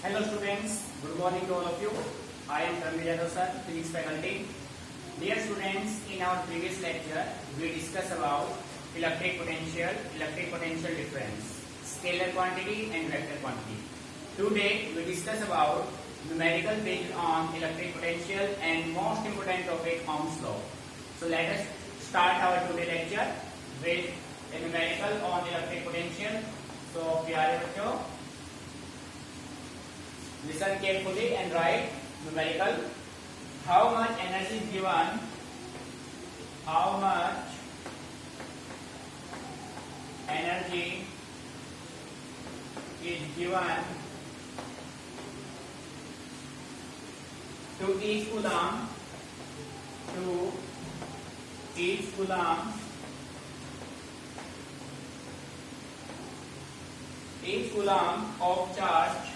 Hello students, good morning to all of you. I am Tanvir Yadav sir, physics faculty. Dear students, in our previous lecture, we discussed about electric potential difference, scalar quantity and vector quantity. Today, we discuss about numerical based on electric potential and most important topic, Ohm's law. So let us start our today lecture with a numerical on electric potential. So प्यारे बच्चों, listen carefully and write numerical. How much energy is given? How much energy is given to each coulomb? To each coulomb. Each coulomb of charge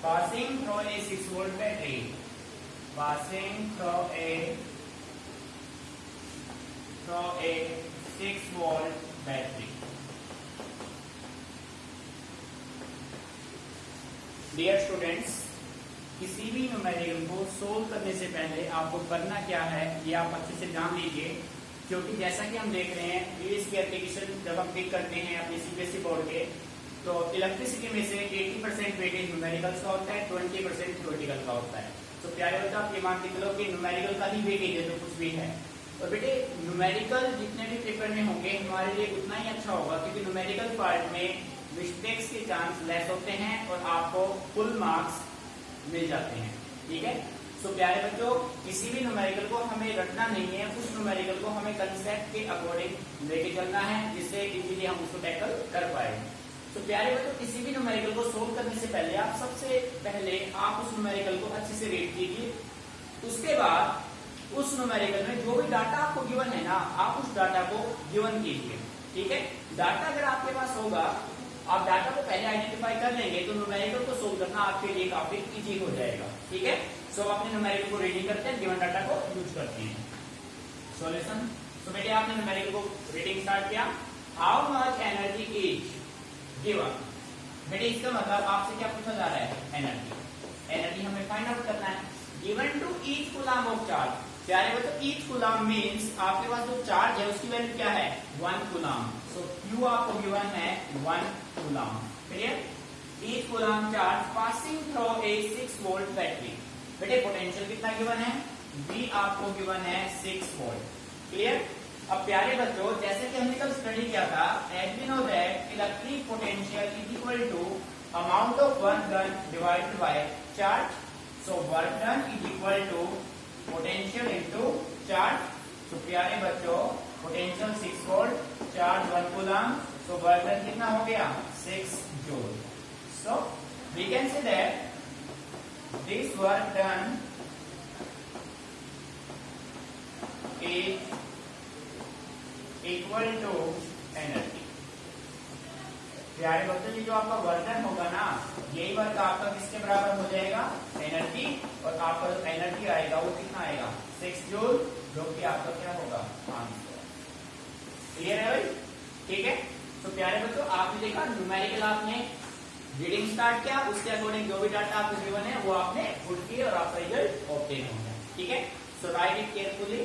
passing through a 6-volt battery. Passing through a 6-volt battery. Dear students, किसी भी numerical को solve करने से पहले आपको करना क्या है ये आप अच्छे से जान लीजिए, क्योंकि जैसा कि हम देख रहे हैं ईवीएस की एप्लीकेशन जब हम क्लिक करते हैं अपने सीबीएसई बोर्ड के, तो इलेक्ट्रिसिटी में से 80% वेटेज न्यूमेरिकल्स का होता है, 20% थ्योरेटिकल का होता है। तो प्यारे बच्चों, आप ये मान के चलो कि न्यूमेरिकल का ही वेटेज है जो कुछ भी है। और बेटे न्यूमेरिकल जितने भी पेपर में होंगे हमारे लिए उतना ही अच्छा होगा, क्योंकि न्यूमेरिकल पार्ट में मिस्टेक्स के चांस लेस होते हैं और आपको फुल मार्क्स मिल जाते हैं। ठीक है। सो प्यारे बच्चों, किसी भी न्यूमेरिकल को हमें रटना नहीं है, उस न्यूमेरिकल को हमें कंसेप्ट के अकॉर्डिंग लेके चलना है, जिससे इजीली हम उसको टैकल कर पाएंगे। तो प्यारे बच्चों, किसी भी न्यूमेरिकल को सोल्व करने से पहले आप सबसे पहले आप उस न्यूमेरिकल को अच्छे से रीड कीजिए। उसके बाद उस न्यूमेरिकल में जो भी डाटा आपको गिवन है ना, आप उस डाटा को गिवन कीजिए। ठीक है। डाटा अगर आपके पास होगा, आप डाटा को पहले आइडेंटिफाई कर लेंगे, तो न्यूमेरिकल को सोल्व करना आपके लिए काफी इजी हो जाएगा। ठीक है। सो अपने न्यूमेरिकल को रीडिंग करते हैं, गिवन डाटा को यूज करते हैं। सॉल्यूशन। तो बेटे आपने न्यूमेरिकल को रीडिंग स्टार्ट किया। How much energy is given. बेटे इसका मतलब आपसे क्या पूछा जा रहा है? एनर्जी हमें फाइंड आउट करना है। Given to each coulomb of charge. प्यारे बच्चों, ईच कूलम्ब मींस आपके पास जो चार्ज है उसकी वैल्यू क्या है? 1 कूलम्ब। सो Q आपको गिवन है 1 coulomb. Clear. Each coulomb charge passing through a 6-volt battery. बेटे पोटेंशियल कितना गिवन है? V आपको गिवन है 6 वोल्ट। क्लियर। अब प्यारे बच्चों, जैसे कि हमने कल स्टडी किया था, as we know that electric potential is equal to amount of work done divided by charge. So work done is equal to potential into charge. तो प्यारे बच्चों, potential 6 volt, charge 1 coulomb, so work done कितना हो गया? 6 joule. So we can say that this work done is equal to energy. प्यारे बच्चों, ये जो आपका वर्क डन होगा ना, यही वर्क आपका किसके बराबर हो जाएगा? एनर्जी। और आपका जो एनर्जी आएगा वो कितना आएगा? 6 जूल, जो कि आपका क्या होगा? आंसर। क्लियर है भाई? ठीक है। तो प्यारे बच्चों, आपने देखा न्यूमेरिकल आपने रीडिंग स्टार्ट किया, उसके अकॉर्डिंग जो भी डाटा आपको गिवन है वो आपने पुट किया और आपका रिजल्ट ऑब्टेन हो गया। ठीक है। So write it carefully.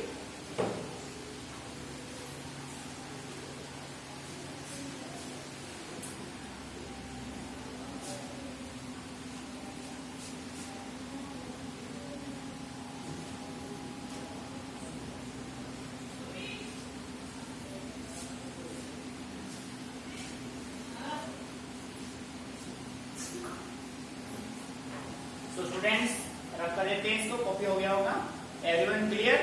तो स्टूडेंट्स रख कर देते हैं इसको, कॉपी हो गया होगा। Everyone clear?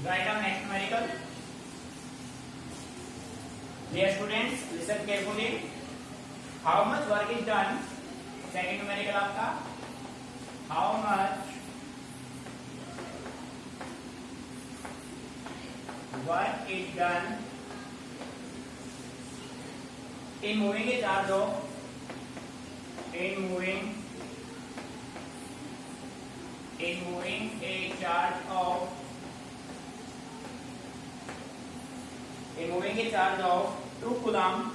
Right down next numerical. Dear students, listen carefully. How much work is done. Second numerical आपका, how much work is done in moving a charge of in moving in moving a charge of 2 coulomb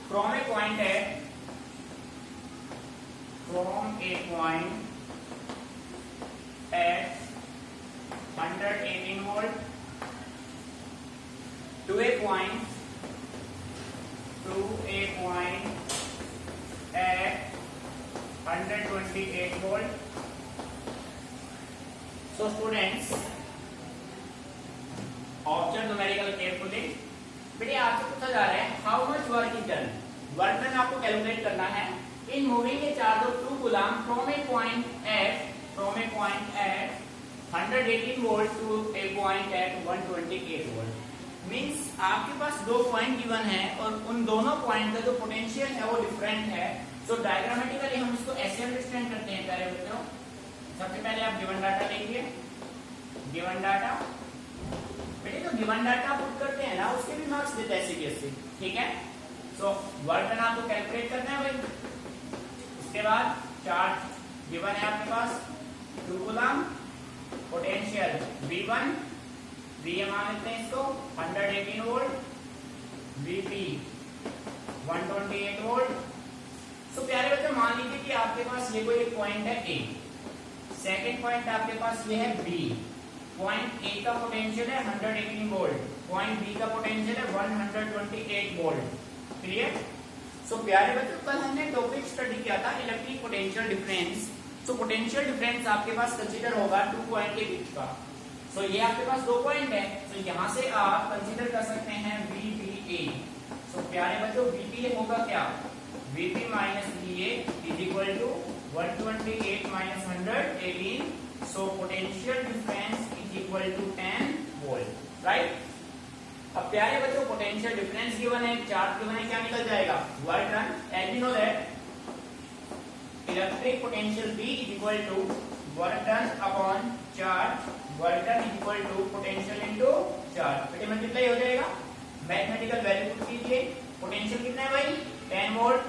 from a point at 118 volt to a point at 128 volt. So students, observe numerical carefully. बेटे आपसे पूछा जा रहा है how much work is done. Work done आपको calculate करना है in moving a charge of 2 coulomb from a point at 118 volt to a point at 128 volt. Means आपके पास दो पॉइंट गिवन है और उन दोनों पॉइंट का जो पोटेंशियल है वो डिफरेंट है. सो डायग्रामेटिकली हम इसको ऐसे अंडरस्टैंड करते हैं प्यारे बच्चों. सबसे पहले आप गिवन डाटा लिखिए. गिवन डाटा बेटे तो गिवन डाटा पुट करते हैं ना उसके भी मार्क्स देते हैं सीबीएसई. ठीक है. सो वर्क डन आपको कैलकुलेट करना है भाई. उसके बाद चार्ज गिवन है आपके पास 2 कूलम, पोटेंशियल V1 मान लेते हैं इसको 118 वोल्ट, VP 128 वोल्ट. सो प्यारे बच्चों मान लीजिए कि आपके पास ये कोई एक पॉइंट है A, सेकंड पॉइंट आपके पास ये है B. पॉइंट A का पोटेंशियल है 118 वोल्ट, पॉइंट B का पोटेंशियल है 128 वोल्ट. क्लियर. सो प्यारे बच्चों कल हमने टॉपिक स्टडी किया था इलेक्ट्रिक पोटेंशियल डिफरेंस. सो पोटेंशियल डिफरेंस आपके पास कंसीडर होगा 2 पॉइंट के बीच का. सो ये आपके पास 2 पॉइंट है. सो यहाँ से आप कंसीडर कर सकते हैं VBA. सो प्यारे बच्चों VBA होगा क्या? VP minus VA is equal to 128 minus 118. So potential difference is equal to 10 volt. Right. अब प्यारे बच्चों पोटेंशियल डिफरेंस गिवन है, चार्ज गिवन है, क्या निकल जाएगा? Work done. As you know that electric potential B is equal to work done upon charge. Work done is equal to potential into charge. बेटे multiply हो जाएगा. मैथमेटिकल वैल्यू पुट कीजिए. Potential कितना है भाई? 10 वोल्ट.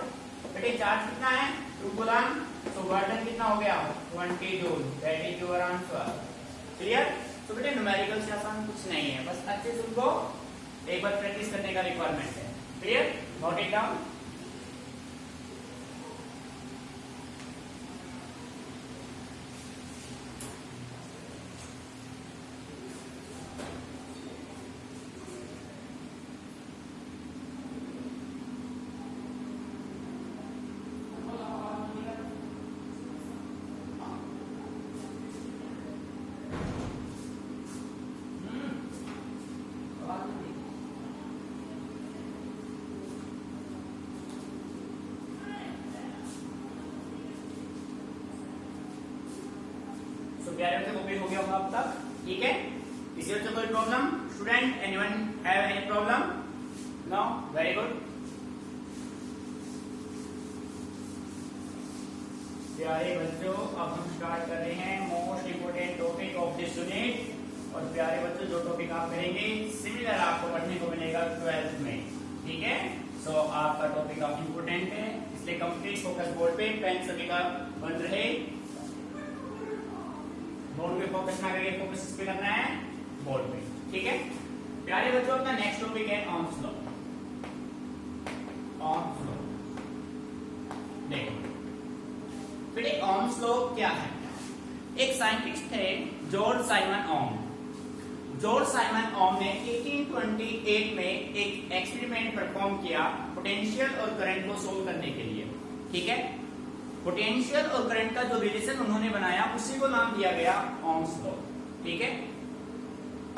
बेटे चार्ज कितना है? 2 कूलम. सो वर्क डन कितना हो गया? 20 joule. That is your answer. Clear. तो बेटे न्यूमेरिकल से आसान कुछ नहीं है, बस अच्छे से उनको एक बार प्रैक्टिस करने का रिक्वायरमेंट है. क्लियर. Note it down. प्यारे बच्चों कॉपी हो गया होगा अब तक. ठीक है. इसी वजह से कोई problem student? Anyone have any problem? No. Very good. प्यारे बच्चों अब हम स्टार्ट कर रहे हैं most important topic of this unit. और प्यारे बच्चों जो टॉपिक आप करेंगे सिमिलर आपको पढ़ने को मिलेगा 12th में. ठीक है. सो आपका टॉपिक काफी इंपोर्टेंट है, इसलिए कंप्लीट फोकस बोर्ड पे पेन सभी का बंद रहे. बोर्ड पे फोकस ना करके फोकस इस पे करना है बोर्ड पे. ठीक है. प्यारे बच्चों अपना नेक्स्ट टॉपिक है ohm's law. ohm's law देखो बेटे ohm's law क्या है? एक साइंटिस्ट थे जॉर्ज साइमन ओम. जॉर्ज साइमन ओम ने 1828 में एक एक्सपेरिमेंट परफॉर्म किया पोटेंशियल और करंट को सोल्व करने के लिए. ठीक है. पोटेंशियल और करंट का जो रिलेशन उन्होंने बनाया उसी को नाम दिया गया ohm's law. ठीक है.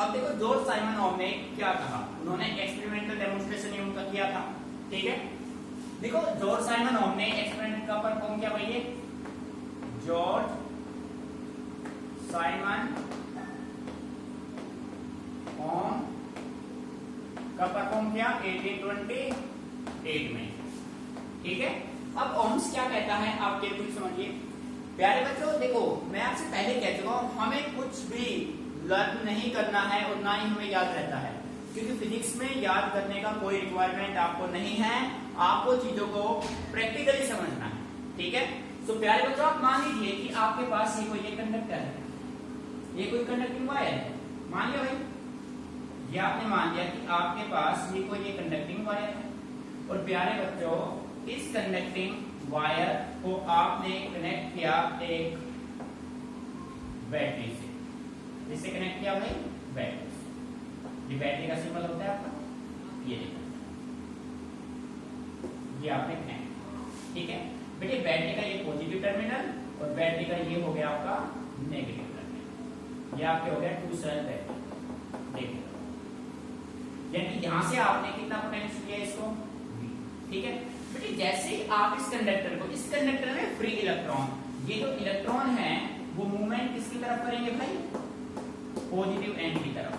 अब देखो जॉर्ज साइमन ओम ने क्या कहा, उन्होंने एक्सपेरिमेंटल डेमोन्स्ट्रेशन उनका किया था. ठीक है. देखो जॉर्ज साइमन ओम ने एक्सपेरिमेंट का परफॉर्म किया भाई. जॉर्ज साइमन ओम का परफॉर्म किया 1828 में. ठीक है. अब ओम्स क्या कहता है आप केवल समझिए. प्यारे बच्चों देखो मैं आपसे पहले कह चुका हूं हमें कुछ भी लर्न नहीं करना है और ना ही हमें याद रहता है. क्योंकि फिजिक्स में याद करने का कोई रिक्वायरमेंट आपको नहीं है, आपको चीजों को प्रैक्टिकली समझना है, ठीक है। तो प्यारे बच्चों आप मान लीजिए कि आपके पास ये कोई कंडक्टर है, ये कोई कंडक्टिंग वायर है, मान लिया भाई, ये आपने मान लिया कि आपके पास ये कोई कंडक्टिंग वायर है, और प्यारे बच्चों इस कंडक्टिंग वायर को आपने कनेक्ट किया एक बैटरी से, जिससे कनेक्ट किया भाई बैटरी से। ये बैटरी का सिंबल होता है आपका, ये देखो, ये आपने कनेक्ट, ठीक है बेटे। बैटरी का ये पॉजिटिव टर्मिनल और बैटरी का ये हो गया आपका नेगेटिव टर्मिनल, ये आपके हो गया टू सेल बैटरी, देखिए, यानी यहां से आपने कितना पोटेंशियल लिया इसको, ठीक है बेटे। जैसे ही आप इस कंडक्टर में फ्री इलेक्ट्रॉन, ये जो इलेक्ट्रॉन है वो मूवमेंट किसकी तरफ करेंगे भाई, पॉजिटिव एंड की तरफ,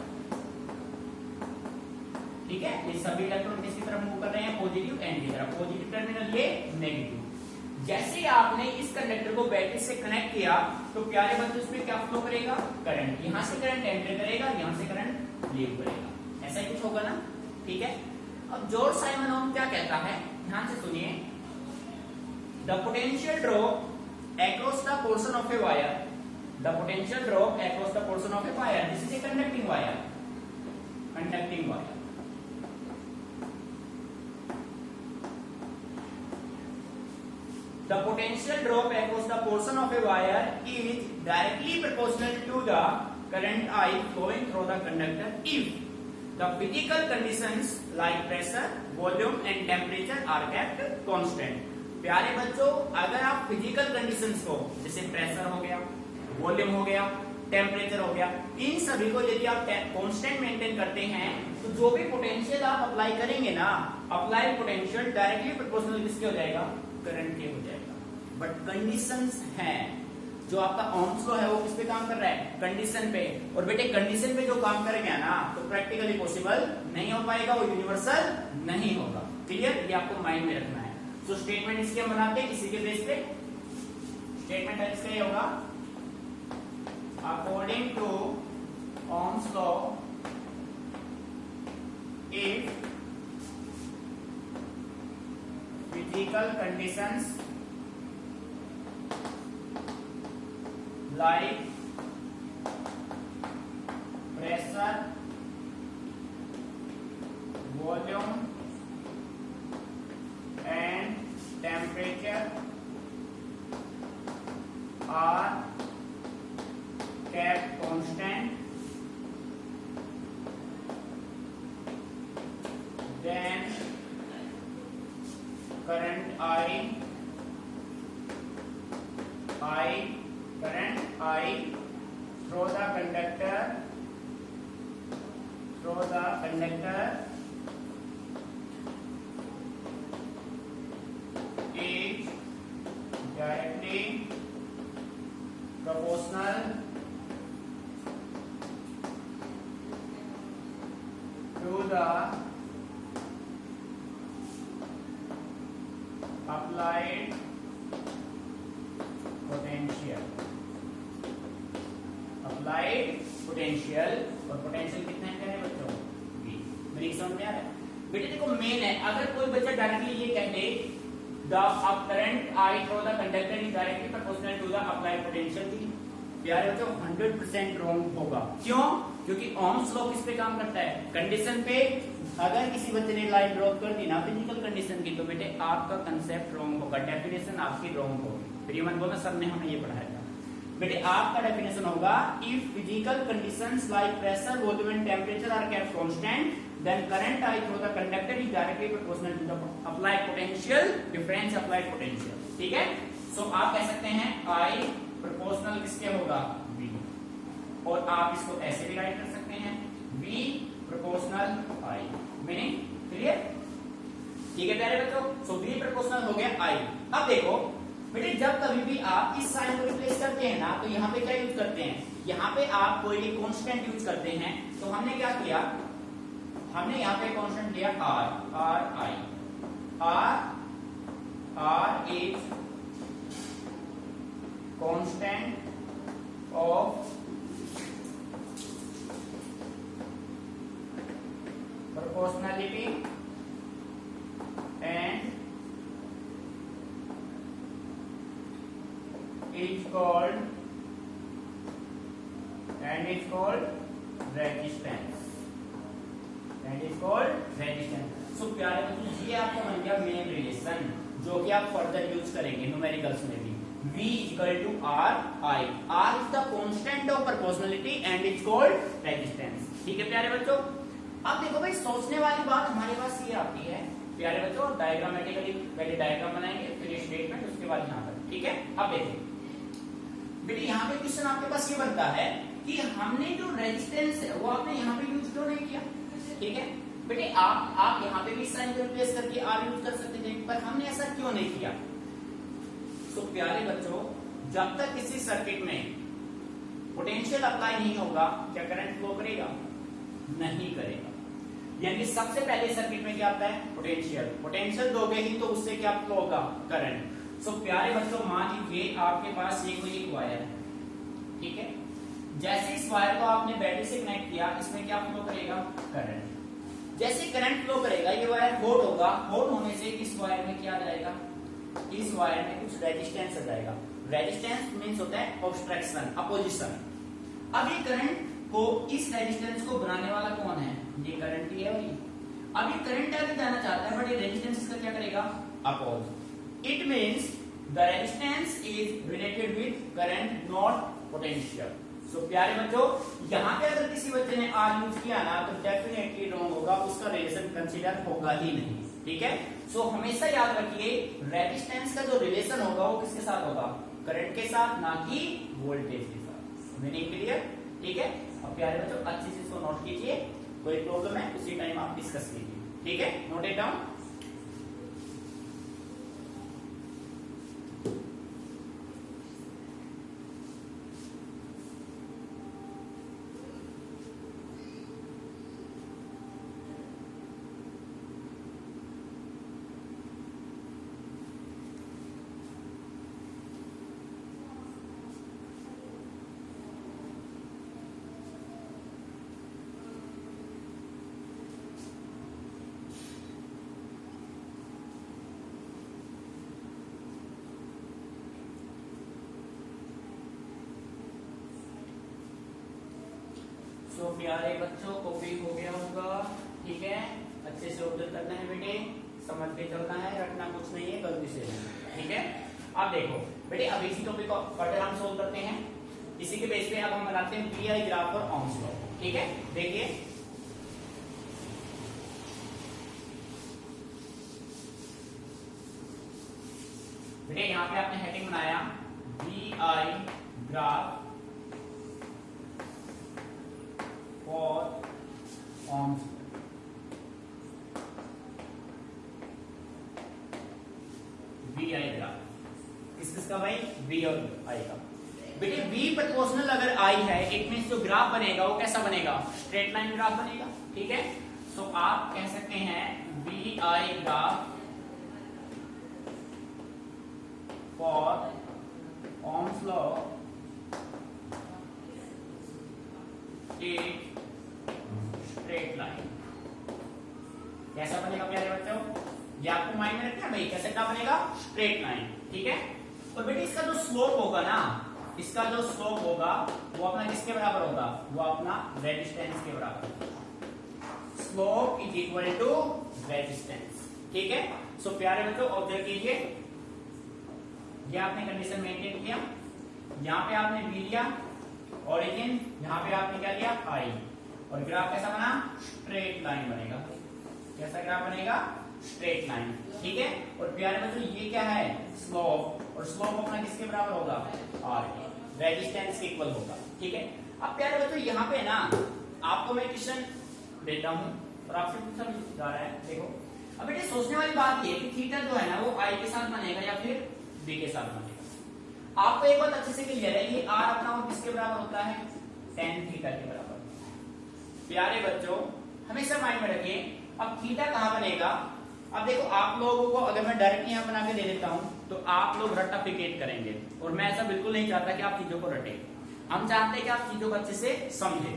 ठीक है। ये सभी इलेक्ट्रॉन किसकी तरफ मूव कर रहे हैं, पॉजिटिव एंड की तरफ, पॉजिटिव टर्मिनल ये नेगेटिव। जैसे ही आपने इस कंडक्टर को बैटरी से कनेक्ट किया तो प्यारे बच्चों इसमें क्या फ्लो करेगा, करंट, यहां से करंट एंटर करेगा, यहां से करंट लीव करेगा, ऐसा ही कुछ होगा ना, ठीक है। अब जॉर्ज साइमन ओम क्या कहता है, ध्यान से सुनिए, the potential drop across the portion of a wire, the potential drop across the portion of a wire, this is a conducting wire, the potential drop across the portion of a wire is directly proportional to the current I flowing through the conductor if the physical conditions like pressure, volume and temperature are kept constant। प्यारे बच्चों अगर आप physical conditions को, जैसे pressure हो गया, volume हो गया, टेम्परेचर हो गया, इन सभी को यदि आप कांस्टेंट मेंटेन करते हैं तो जो भी पोटेंशियल आप अप्लाई करेंगे ना, अप्लाई पोटेंशियल डायरेक्टली प्रोपोर्शनल किसके हो जाएगा, करंट के हो जाएगा। बट कंडीशंस हैं, जो आपका ओम्स लॉ है वो किस पे काम कर रहा है, कंडीशन पे, और बेटे कंडीशन पे जो काम कर गया ना तो प्रैक्टिकली पॉसिबल नहीं हो पाएगा, वो यूनिवर्सल नहीं होगा, क्लियर, ये आपको माइंड में रखना है। तो स्टेटमेंट इसके हम बनाते हैं इसी के बेस पे, स्टेटमेंट इसका ये होगा, according to Ohm's law if physical conditions like pressure, volume and temperature are kept constant, then current I through the conductor is directly proportional to the applied potential, और पोटेंशियल कितना है बच्चों, V। मेरी समझ में आ रहा है बेटे। देखो मेन है, अगर कोई बच्चा डायरेक्टली ये कह दे the current I through the conductor is directly proportional to the applied potential, प्यारे बच्चों 100% रॉन्ग होगा। क्यों, क्योंकि ओम्स लॉ किस पे काम करता है, कंडीशन पे। अगर किसी बच्चे ने लाइन ड्रॉप कर दी ना फिजिकल कंडीशन की तो बेटे आपका कंसेप्ट रॉन्ग होगा, डेफिनेशन आपकी रॉन्ग होगी। फिर ये मत बोलना सर ने हमें ये पढ़ाया था, बेटे आपका डेफिनेशन होगा if physical conditions like pressure, volume and temperature are kept constant then current I through the conductor is directly proportional to the applied potential, difference applied potential, ठीक है। सो आप कह सकते हैं I proportional किसके होगा, V, और आप इसको ऐसे भी राइट कर सकते हैं V proportional I, meaning clear, ठीक है प्यारे बच्चों। सो V proportional हो गया I। अब देखो बेटे जब कभी भी आप इस साइन को रिप्लेस करते हैं ना तो यहाँ पे क्या यूज करते हैं, यहाँ पे आप कोई भी कांस्टेंट यूज करते हैं। तो हमने क्या किया, हमने यहाँ पे कांस्टेंट लिया R is constant of proportionality and is called resistance सो प्यारे बच्चों ये आपका बन गया मेन रिलेशन जो कि आप फर्दर यूज करेंगे न्यूमेरिकल्स में भी V equal to R I R is the constant of proportionality and is called resistance ठीक है प्यारे बच्चों अब देखो भाई सोचने वाली बात हमारे पास ये आती है प्यारे बच्चों डायग्रामेटिकली पहले डायग्राम बनाएंगे फिर स्टेटमेंट उसके बाद यहाँ पर ठीक है अब देखिए बेटे यहाँ पे क्वेश्चन आपके पास ये बनता है कि हमने जो रेजिस्टेंस है वो आपने यहाँ पे यूज क्यों नहीं किया ठीक है बेटे आप यहाँ पे भी साइन को रिप्लेस करके आर यूज कर सकते थे पर हमने ऐसा क्यों नहीं किया तो प्यारे बच्चों जब तक किसी सर्किट में पोटेंशियल अप्लाई नहीं होगा क्या करंट फ्लो करेगा नहीं करेगा यानी सबसे पहले सर्किट में क्या आता है पोटेंशियल दोगे ही तो उससे क्या फ्लो होगा करंट सो प्यारे बच्चों मान लीजिए आपके पास ये कोई एक वायर है ठीक है जैसे इस वायर को आपने बैटरी से कनेक्ट किया इसमें क्या फ्लो करेगा करंट जैसे करंट फ्लो करेगा ये वायर हॉट होगा हॉट होने से इस वायर में क्या आ जाएगा इस वायर में कुछ रेजिस्टेंस आ जाएगा रेजिस्टेंस मींस होता है ऑब्स्ट्रक्शन अपोजिशन अब ये करंट को इस रेजिस्टेंस को बनाने वाला कौन है ये करंट ही है वही अब ये करंट आगे जाना चाहता है बट ये रेजिस्टेंस इसका क्या करेगा oppose it means the resistance is related with current not potential so प्यारे बच्चों यहाँ पे अगर किसी बच्चे ने आर यूज किया ना तो डेफिनेटली रॉन्ग होगा उसका रिलेशन कंसीडर होगा ही नहीं ठीक है सो हमेशा याद रखिए रेजिस्टेंस का जो रिलेशन होगा वो किसके साथ होगा करंट के साथ ना कि वोल्टेज के साथ मीनिंग क्लियर ठीक है अब प्यारे बच्चों अच्छी चीज को नोट कीजिए कोई प्रॉब्लम है उसी टाइम आप डिस्कस कीजिए ठीक है नोट इट डाउन तो प्यारे बच्चों कॉपी हो गया होगा ठीक है अच्छे से ऑब्जर्व करना है बेटे समझ के चलना है रटना कुछ नहीं है गलती से ठीक है अब देखो बेटे अब इसी टॉपिक को फर्दर हम सोल्व करते हैं इसी के बेस पे अब हम बनाते हैं पीआई ग्राफ और ओम्स लॉ ठीक है देखिए बेटे यहाँ पे आपने हेडिंग बनाया पीआई ग्राफ और ओम्स वी आई ग्राफ किसका भाई वी और आई का बेटे वी प्रोपोर्शनल अगर आई है इट मींस जो ग्राफ बनेगा वो कैसा बनेगा स्ट्रेट लाइन ग्राफ बनेगा ठीक है सो आप कह सकते हैं V I graph for Ohm's law straight line कैसा बनेगा प्यारे बच्चों ये आपको माइंड में रखना है भाई कैसे क्या बनेगा स्ट्रेट लाइन ठीक है और बेटे इसका जो स्लोप होगा ना इसका जो स्लोप होगा वो अपना किसके बराबर होगा वो अपना रेजिस्टेंस के बराबर slope is equal to resistance ठीक है सो प्यारे बच्चों ऑब्जर्व कीजिए ये आपने कंडीशन मेंटेन किया यहाँ पे आपने बी लिया ओरिजिन यहाँ पे आपने क्या लिया आई और ग्राफ कैसा बना स्ट्रेट लाइन बनेगा कैसा ग्राफ बनेगा स्ट्रेट लाइन ठीक है और प्यारे बच्चों ये क्या है स्लोप और स्लोप अपना किसके बराबर होगा आर रेजिस्टेंस के इक्वल होगा ठीक है अब प्यारे बच्चों यहाँ पे ना आपको मैं क्वेश्चन देता हूँ और आपसे पूछा जा रहा है देखो अब बेटे सोचने वाली बात ये कि थीटा जो है ना वो आई के साथ बनेगा या फिर बी के साथ बनेगा आपको एक बात अच्छे से क्लियर है ये आर अपना वो किसके बराबर होता है tan थीटा के बराबर प्यारे बच्चों हमेशा माइंड में रखिए अब थीटा कहाँ बनेगा अब देखो आप लोगों को अगर मैं डायरेक्ट यहाँ बना के दे देता हूँ तो आप लोग रटाफिकेट करेंगे और मैं ऐसा बिल्कुल नहीं चाहता कि आप चीजों को रटे हम चाहते हैं कि आप चीजों को अच्छे से समझे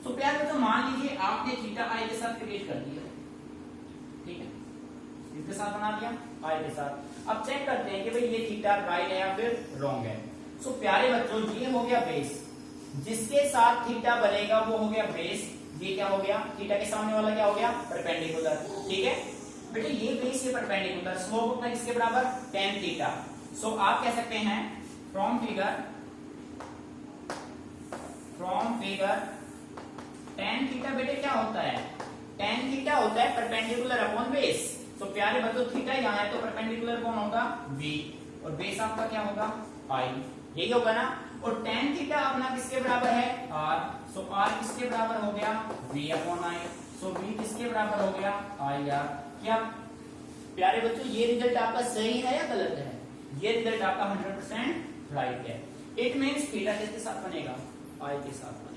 तो प्यारे बच्चों मान लीजिए आपने थीटा आई के साथ क्रिएट कर दिया, ठीक है, इसके साथ बना दिया आई के साथ। अब चेक करते हैं कि भाई ये थीटा राइट है या फिर रॉन्ग है। सो प्यारे बच्चों ये हो गया बेस, जिसके साथ थीटा बनेगा वो हो गया बेस। ये क्या हो गया, थीटा के सामने वाला क्या हो गया, परपेंडिकुलर, ठीक है बेटे। ये बेस ये परपेंडिकुलर, स्लोप होता है किसके बराबर, tan थीटा। सो आप कह सकते हैं फ्रॉम फिगर tan थीटा बेटे क्या होता है, tan थीटा होता है परपेंडिकुलर अपॉन बेस। तो प्यारे बच्चों थीटा यहाँ है तो परपेंडिकुलर कौन होगा, v, और बेस आपका क्या होगा, i, यही होगा ना। और tan थीटा अपना किसके बराबर है, r। सो r किसके बराबर हो गया, v upon i। So v किसके बराबर हो गया, i r। क्या प्यारे बच्चों ये रिजल्ट आपका सही है या गलत है, ये रिजल्ट आपका 100% राइट है। इट मींस थीटा किसके साथ बनेगा, i के साथ बनेगा।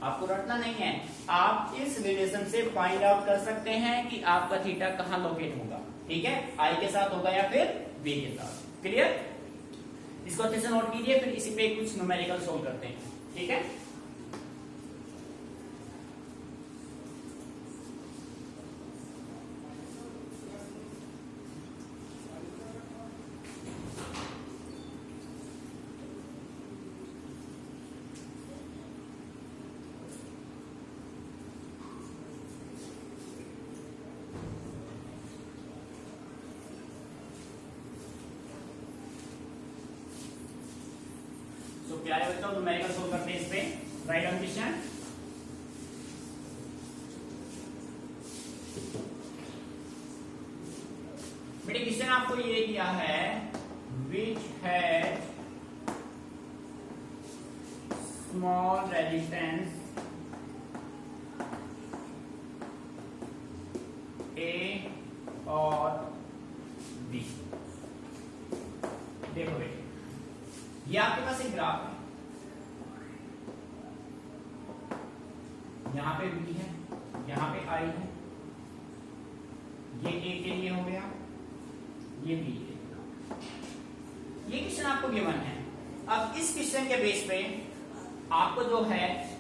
आपको रटना नहीं है, आप इस रिलेशन से फाइंड आउट कर सकते हैं कि आपका थीटा कहां लोकेट होगा, ठीक है, आई के साथ होगा या फिर v के साथ। क्लियर, इसको अच्छे से नोट कीजिए, फिर इसी पे कुछ न्यूमेरिकल सोल्व करते हैं, ठीक है। तो प्यारे बच्चों न्यूमेरिकल सोल्व करते हैं इस पे, राइट ऑन क्वेश्चन। बेटे क्वेश्चन आपको ये दिया है, विच हैज स्मॉल रेजिस्टेंस ए और बी। देखो बेटे ये आपके पास एक ग्राफ है, यहां पे b है, यहां पे i है, ये a के लिए हो गया, ये b है। ये क्वेश्चन आपको गिवन है। अब इस क्वेश्चन के बेस पे आपको जो है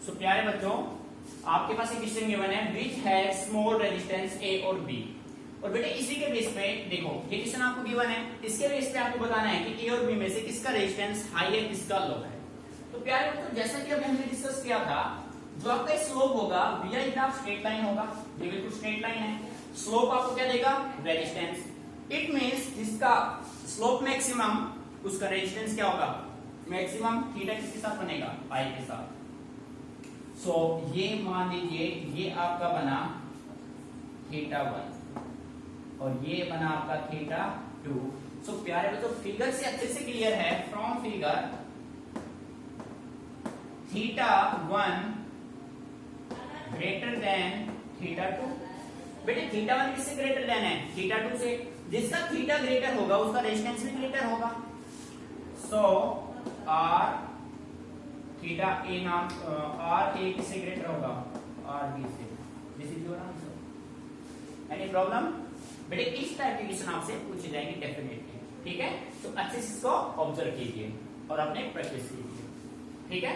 सो प्यारे बच्चों आपके पास एक क्वेश्चन गिवन है, विच हैज स्मॉल रेजिस्टेंस ए और बी। और बेटे इसी के बेस पे देखो ये क्वेश्चन आपको गिवन है, इसके बेस पे आपको बताना है कि ए और बी में से किसका रेजिस्टेंस हाई है किसका लो है। तो प्यारे बच्चों जैसा कि अभी हमने डिस्कस किया था, जो आपका स्लोप होगा वी ग्राफ स्ट्रेट लाइन होगा, ये बिल्कुल स्ट्रेट लाइन है। स्लोप आपको क्या देगा, रेजिस्टेंस। इट मींस जिसका स्लोप मैक्सिमम उसका रेजिस्टेंस क्या होगा, मैक्सिमम। थीटा किसके साथ बनेगा, आई के साथ। सो ये मान लीजिए ये आपका बना थीटा 1 और ये बना आपका थीटा 2। सो प्यारे बच्चों फिगर से अच्छे से क्लियर है, from figure theta 1 greater than theta 2। बेटे थीटा 1 किससे ग्रेटर देन है, थीटा 2 से। जिसका थीटा ग्रेटर होगा उसका रेजिस्टेंस भी ग्रेटर होगा। सो आर थीटा ए नाम आर ए किससे ग्रेटर होगा, आर बी से। This is your answer. Any problem बेटे, इस टाइप के क्वेश्चन आपसे पूछे जाएंगे डेफिनेटली, ठीक है। तो अच्छे से इसको ऑब्जर्व कीजिए और अपने प्रैक्टिस कीजिए, ठीक है।